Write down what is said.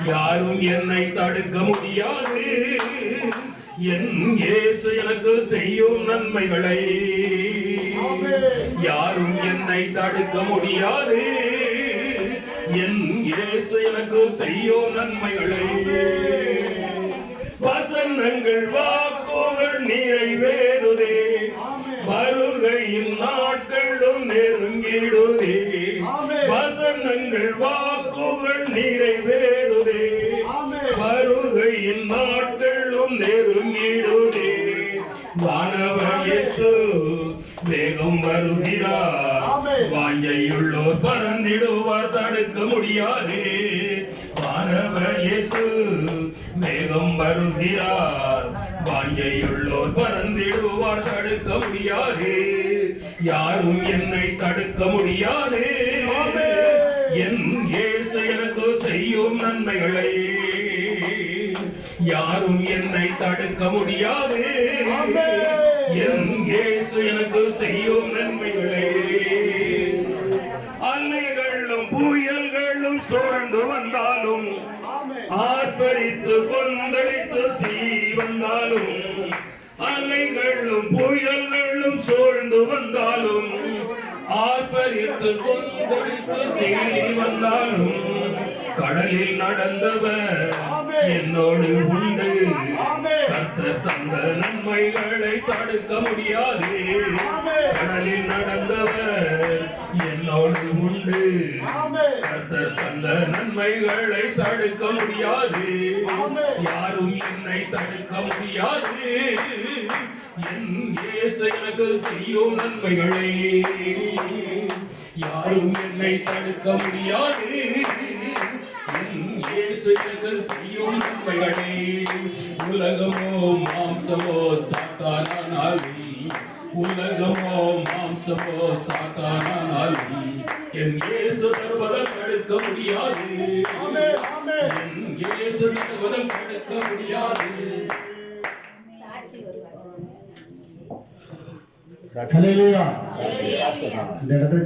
யாரும் என்னை தடுக்க முடியாது. என் இயேசு எனக்கு செய்யும் நன்மைகளை யாரும் என்னை தடுக்க முடியாது. என் இயேசு எனக்கு செய்யும் நன்மைகளை வசனங்கள் வாக்குகள் நிறைவேறுதே. வருகையின் நாட்களும் நெருங்கிடுதே. வசனங்கள் வாக்குகள் நிறைவேறுதே. வருகையின் நாட்களும் நெருங்கிடுதே. வானவர் இயேசு வேகம் வருகிறார். வாஞ்சையுள்ளோர் பறந்திடுவார், தடுக்க முடியாது. வானவர் இயேசு வேகம் வருகிறார். வாஞ்சையுள்ளோர் பறந்திடுவார், தடுக்க முடியாது. யாரும் என்னை தடுக்க முடியாது. என் இயேசு எனக்கு செய்யும் நன்மைகளை யாரும் என்னை தடுக்க முடியாது. என் இயேசு எனக்கு செய்யும் நன்மைகளை அலைகளும் புயல்களும் சூழ்ந்து வந்தாலும், ஆர்ப்பரித்து கொந்தளித்து சீ வந்தாலும், அலைகளும் புயல்களும் சூழ்ந்து வந்தாலும், ஆர்ப்பரித்து கொந்தளித்து சீ வந்தாலும், கடலில் நடந்தவர் என்னோடு உண்டு. கர்த்தர் தந்த நன்மைகளை தடுக்க முடியாது. கடலில் நடந்தவர் என்னோடு உண்டு. கர்த்தர் தந்த நன்மைகளை தடுக்க முடியாது. யாரும் என்னை தடுக்க முடியாது. என் இயேசு எனக்கு செய்யும் நன்மைகளை யாரும் என்னை தடுக்க முடியாது. இயேசு எனக்கு செய்யும் நன்மைகளை உலகமோ மாம்சமோ சாத்தானானாலும், உலகமோ மாம்சமோ சாத்தானானாலும், என் இயேசு தருவதை தடுக்க முடியாது. என் இயேசு தருவதை தடுக்க முடியாது. ஹல்லேலூயா. இந்த இடத்துல